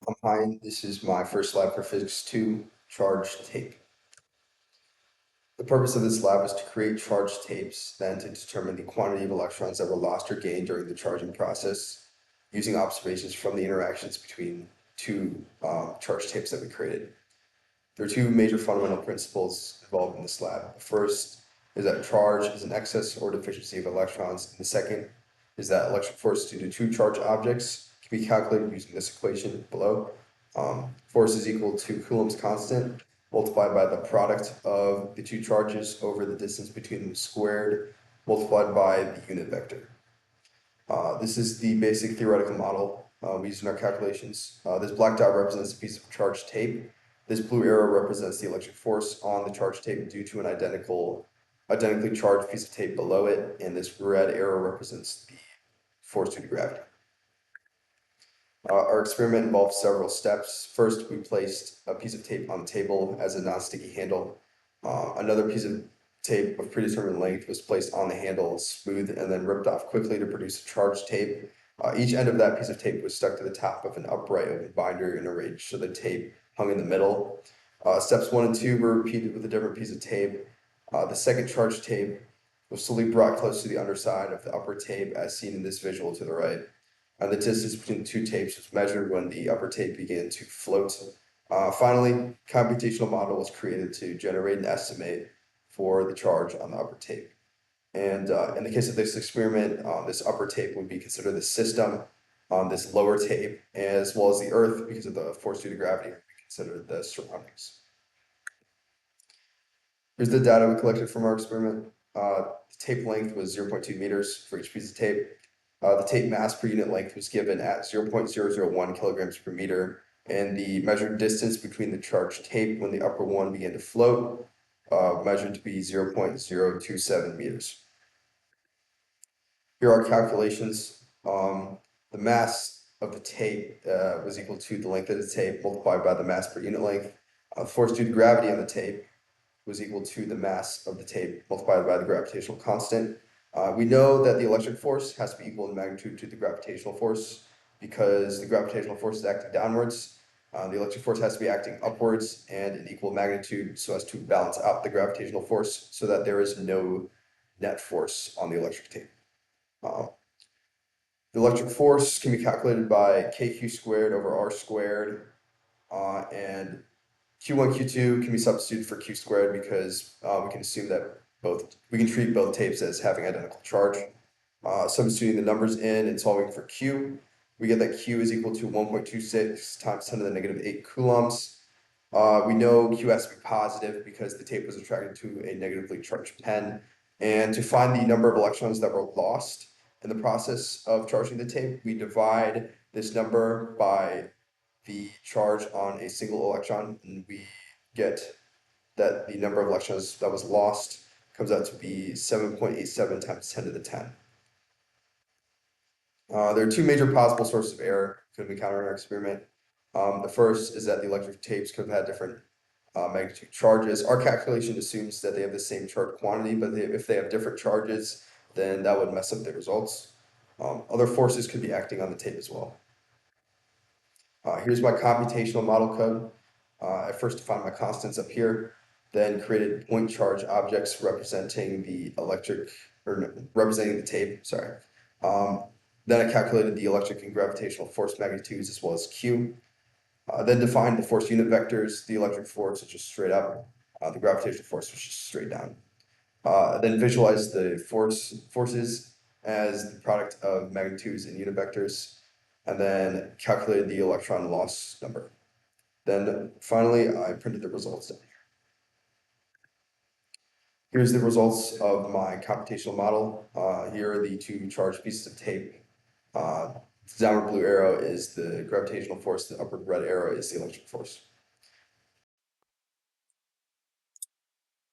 I'm Hein. This is my first lab for Physics 2, charge tape. The purpose of this lab is to create charge tapes, then to determine the quantity of electrons that were lost or gained during the charging process, using observations from the interactions between two charge tapes that we created. There are two major fundamental principles involved in this lab. The first is that charge is an excess or deficiency of electrons, and the second is that electric force due to two charged objects can be calculated using this equation below. Force is equal to Coulomb's constant multiplied by the product of the two charges over the distance between them squared multiplied by the unit vector. This is the basic theoretical model we use in our calculations. This black dot represents a piece of charged tape. This blue arrow represents the electric force on the charged tape due to an identically charged piece of tape below it, and this red arrow represents the force due to gravity. Our experiment involved several steps. First, we placed a piece of tape on the table as a non-sticky handle. Another piece of tape of predetermined length was placed on the handle, smoothed, and then ripped off quickly to produce a charged tape. Each end of that piece of tape was stuck to the top of an upright open binder and arranged so the tape hung in the middle. Steps 1 and 2 were repeated with a different piece of tape. The second charged tape was slowly brought close to the underside of the upper tape as seen in this visual to the right. The distance between the two tapes was measured when the upper tape began to float. Finally, computational model was created to generate an estimate for the charge on the upper tape. And in the case of this experiment, this upper tape would be considered the system. This lower tape, as well as the Earth, because of the force due to gravity, would be considered the surroundings. Here's the data we collected from our experiment. The tape length was 0.2 meters for each piece of tape. The tape mass per unit length was given at 0.001 kilograms per meter, and the measured distance between the charged tape when the upper one began to float measured to be 0.027 meters. Here are our calculations. The mass of the tape was equal to the length of the tape multiplied by the mass per unit length. Force due to gravity on the tape was equal to the mass of the tape multiplied by the gravitational constant. We know that the electric force has to be equal in magnitude to the gravitational force because the gravitational force is acting downwards. The electric force has to be acting upwards and in equal magnitude so as to balance out the gravitational force so that there is no net force on the electric tape. The electric force can be calculated by kq squared over r squared, and Q1, Q2 can be substituted for Q squared because we can assume that we can treat both tapes as having identical charge. Substituting the numbers in and solving for Q, we get that Q is equal to 1.26 times 10 to the negative 8 coulombs. We know Q has to be positive because the tape was attracted to a negatively charged pen. And to find the number of electrons that were lost in the process of charging the tape, we divide this number by the charge on a single electron, and we get that the number of electrons that was lost comes out to be 7.87 times 10 to the 10. There are two major possible sources of error could encounter in our experiment. The first is that the electric tapes could have had different magnitude charges. Our calculation assumes that they have the same charge quantity, but if they have different charges, then that would mess up the results. Other forces could be acting on the tape as well. Here's my computational model code. I first defined my constants up here, then created point charge objects representing the tape, sorry. Then I calculated the electric and gravitational force magnitudes as well as Q. Then defined the force unit vectors, the electric force is just straight up, the gravitational force was just straight down. Then visualized the forces as the product of magnitudes and unit vectors, and then calculated the electron loss number. Then finally, I printed the results down here. Here's the results of my computational model. Here are the two charged pieces of tape. The downward blue arrow is the gravitational force, the upward red arrow is the electric force.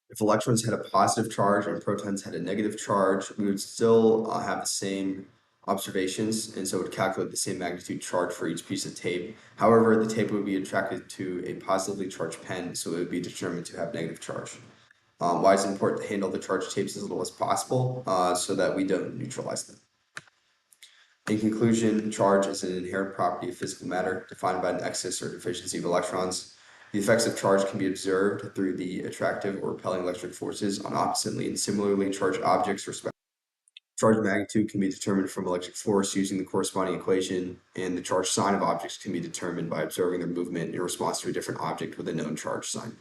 If electrons had a positive charge and protons had a negative charge, we would still have the same observations, and so it would calculate the same magnitude charge for each piece of tape. However, the tape would be attracted to a positively charged pen, so it would be determined to have negative charge. Why is it important to handle the charged tapes as little as possible so that we don't neutralize them? In conclusion, charge is an inherent property of physical matter defined by an excess or deficiency of electrons. The effects of charge can be observed through the attractive or repelling electric forces on oppositely and similarly charged objects. Charge magnitude can be determined from electric force using the corresponding equation, and the charge sign of objects can be determined by observing their movement in response to a different object with a known charge sign.